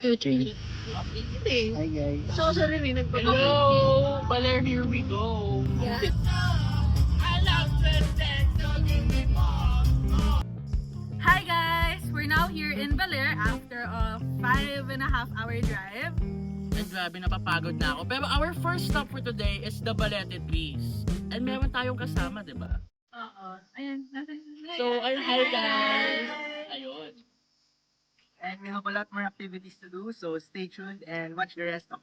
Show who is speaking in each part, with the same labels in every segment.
Speaker 1: 2, 3.
Speaker 2: Hi guys.
Speaker 3: So, sarili Hello! Baler, here we go.
Speaker 1: Yeah. Hi guys! We're now here in Baler after a 5.5 hour drive.
Speaker 3: And grabe, napapagod na ako. Pero our first stop for today is the Balete Trees. And meron tayong kasama, di ba?
Speaker 1: Oo. Ayan.
Speaker 3: So, ayun, hi guys! Ayun.
Speaker 2: And we have a lot more activities to do, so stay tuned and watch the rest of.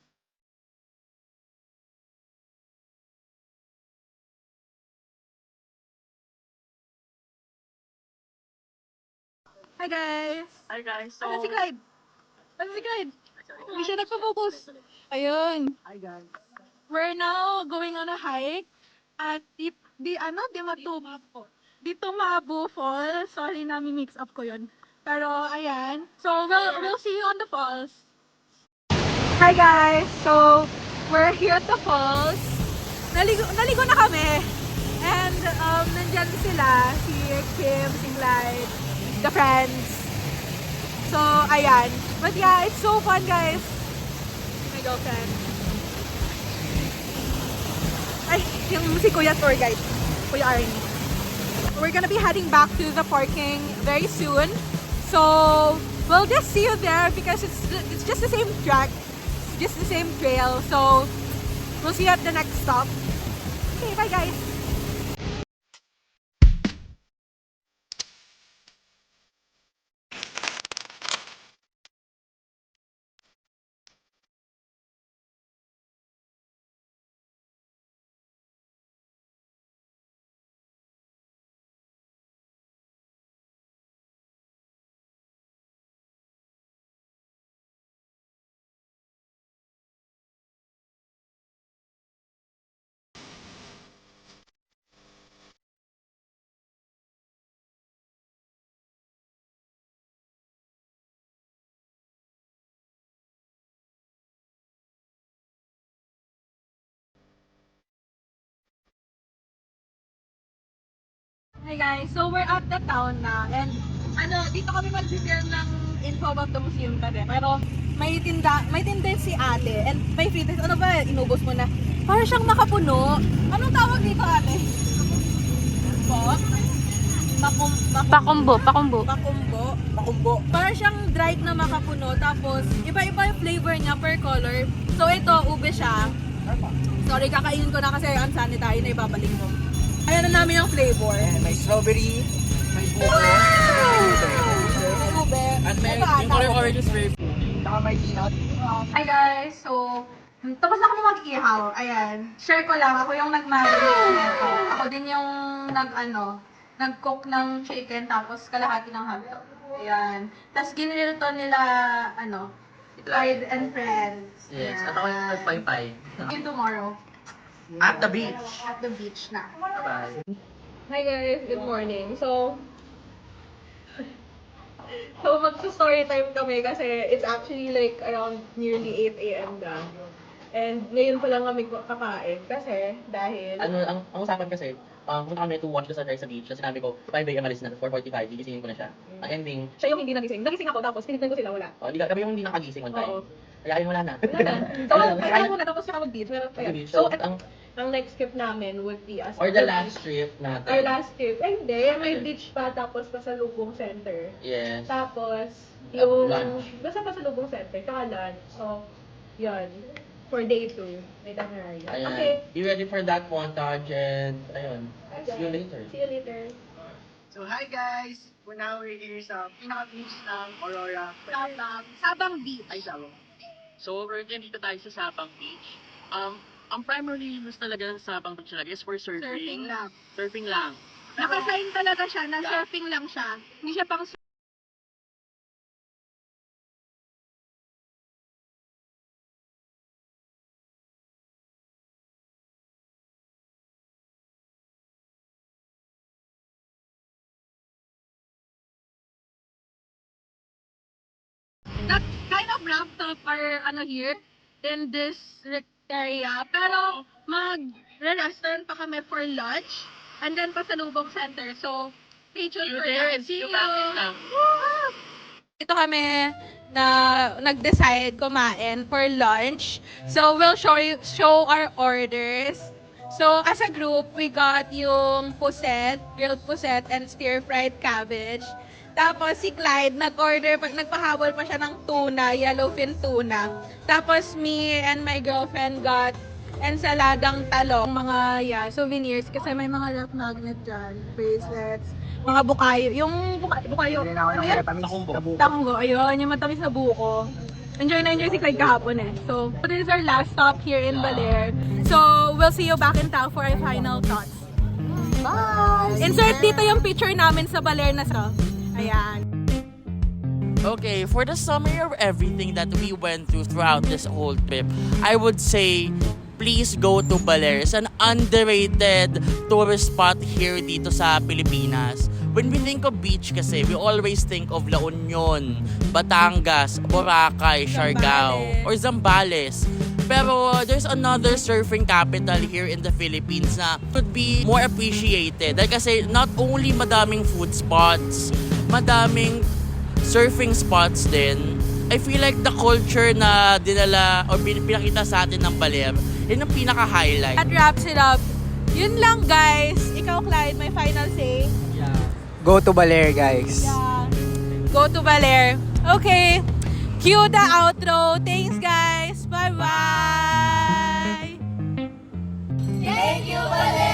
Speaker 1: Hi guys!
Speaker 3: Hi guys, so...
Speaker 1: Ano si Clyde? Ano si Clyde? Hindi siya nagpa-focus. Ayun.
Speaker 2: Hi guys.
Speaker 1: We're now going on a hike at di Tumabo Falls. Sorry na, mix up ko yun. Pero ayan. So we'll see you on the falls. Hi guys! So we're here at the falls. Naligo na kami. And nandyan sila, si Kim, si Clyde, the friends. So ayan. But yeah, it's so fun guys. My girlfriend. Ay, yung si Kuya tour guide. Kuya Arnie. We're gonna be heading back to the parking very soon. So, we'll just see you there because it's just the same track. It's just the same trail. So, we'll see you at the next stop. Okay, bye guys! Hi guys, so we're at the town na and dito kami mag-share ng info about the museum kasi pero may tinda si ate and may free taste. Ano ba, inubos mo na? Para siyang makapuno. Anong tawag dito ate? Po?
Speaker 4: Pakumbo.
Speaker 1: Pakumbo. Para siyang dried na makapuno tapos iba-iba yung flavor niya per color. So ito, ube siya. Sorry, kakainin ko na kasi unsanitary na ibabalik mo. Ayan na namin yung flavor.
Speaker 2: And may strawberry, may buko,
Speaker 1: May ube.
Speaker 3: At may,
Speaker 1: Ito,
Speaker 3: yung color orange is very
Speaker 2: saka may peanut.
Speaker 1: Hi guys! So, tapos na kami mag-ihaw. Ayan. Share ko lang. Ako yung nag-marinate nito. Ako din yung nag-cook ng chicken tapos kalahati ng hotdog. Ayan. Tapos ginrill to nila, Clyde and friends.
Speaker 3: Yes,
Speaker 1: Ayan.
Speaker 3: at ako yung nagpaypay.
Speaker 1: See you tomorrow.
Speaker 3: At the beach.
Speaker 1: At the beach na.
Speaker 3: Bye.
Speaker 1: Hi guys, good morning. So magsa-story time kami kasi it's actually like around nearly 8 a.m. na. And ngayon pa lang kami kakain kasi dahil
Speaker 3: Ang usapan kasi, punta kami to watch the sunrise sa beach. Kasi sinabi ko, 5 a.m. alis na, 4:45, gigisingin ko na siya. Ang ending,
Speaker 1: siya yung hindi nagising. Nagising ako tapos tinignan ko sila wala.
Speaker 3: kami yung hindi nakagising on time.
Speaker 1: Oo.
Speaker 3: Kaya ayun, wala na.
Speaker 1: Wala na. So, kaya mo na tapos siya mag-beach.
Speaker 3: So,
Speaker 1: So, ang next trip namin would be
Speaker 3: or the last trip natin.
Speaker 1: Our last trip. Ay, hindi. May beach pa tapos pasalubong center.
Speaker 3: Yes.
Speaker 1: Tapos, yung...
Speaker 3: Lunch.
Speaker 1: Basta pasalubong center. Tsaka lunch. So, yun. For day 2. May itinerary.
Speaker 3: Ayan.
Speaker 1: Okay.
Speaker 3: Be ready for that montage and ayun. See you later.
Speaker 1: See you later.
Speaker 2: So hi guys! For now, we're here sa pinaka-beach ng Aurora.
Speaker 1: Sabang Beach.
Speaker 2: Ay, Sabang.
Speaker 3: So, currently dito tayo sa Sapang Beach. Ang primary use talaga ng Sapang Beach talaga is for surfing.
Speaker 1: Surfing lang.
Speaker 3: Surfing lang.
Speaker 1: Nakasign talaga siya na surfing lang siya. Hindi siya pang that kind of wrapped up our here in this area. Pero mag-restaurant pa kami for lunch and then pasalubong center. So, stay tuned for that. See you!
Speaker 3: back in town.
Speaker 1: Woo! Ito kami na nag-decide kumain for lunch. So, we'll show our orders. So, as a group, we got yung puset, grilled puset, and stir-fried cabbage. Tapos, si Clyde, nag-order, nagpahabol pa siya ng tuna, yellowfin tuna. Tapos, me and my girlfriend got ensaladang talong, mga souvenirs, kasi may mga ref magnet dyan, bracelets, mga bukayo. Yung bukayo, ano yan? Tango, ayun, yung matamis na buko. Enjoy na enjoy si Clyde kahapon eh. So, this is our last stop here in Baler. So, we'll see you back in town for our final thoughts. Bye! Insert dito yung picture namin sa Baler na sa. Ayan.
Speaker 3: Okay, for the summary of everything that we went through throughout this whole trip, I would say, please go to Baler. It's an underrated tourist spot here dito sa Pilipinas. When we think of beach kasi, we always think of La Union, Batangas, Boracay, Siargao, or Zambales. Pero there's another surfing capital here in the Philippines na could be more appreciated. Dahil kasi not only madaming food spots, madaming surfing spots din. I feel like the culture na dinala or pinakita sa atin ng Baler, yun ang pinaka-highlight.
Speaker 1: That wraps it up. Yun lang guys. Ikaw Clyde, my final say.
Speaker 2: Go to Baler, guys.
Speaker 1: Yeah. Go to Baler. Okay. Cue the outro. Thanks guys. Bye-bye. Thank you, Baler.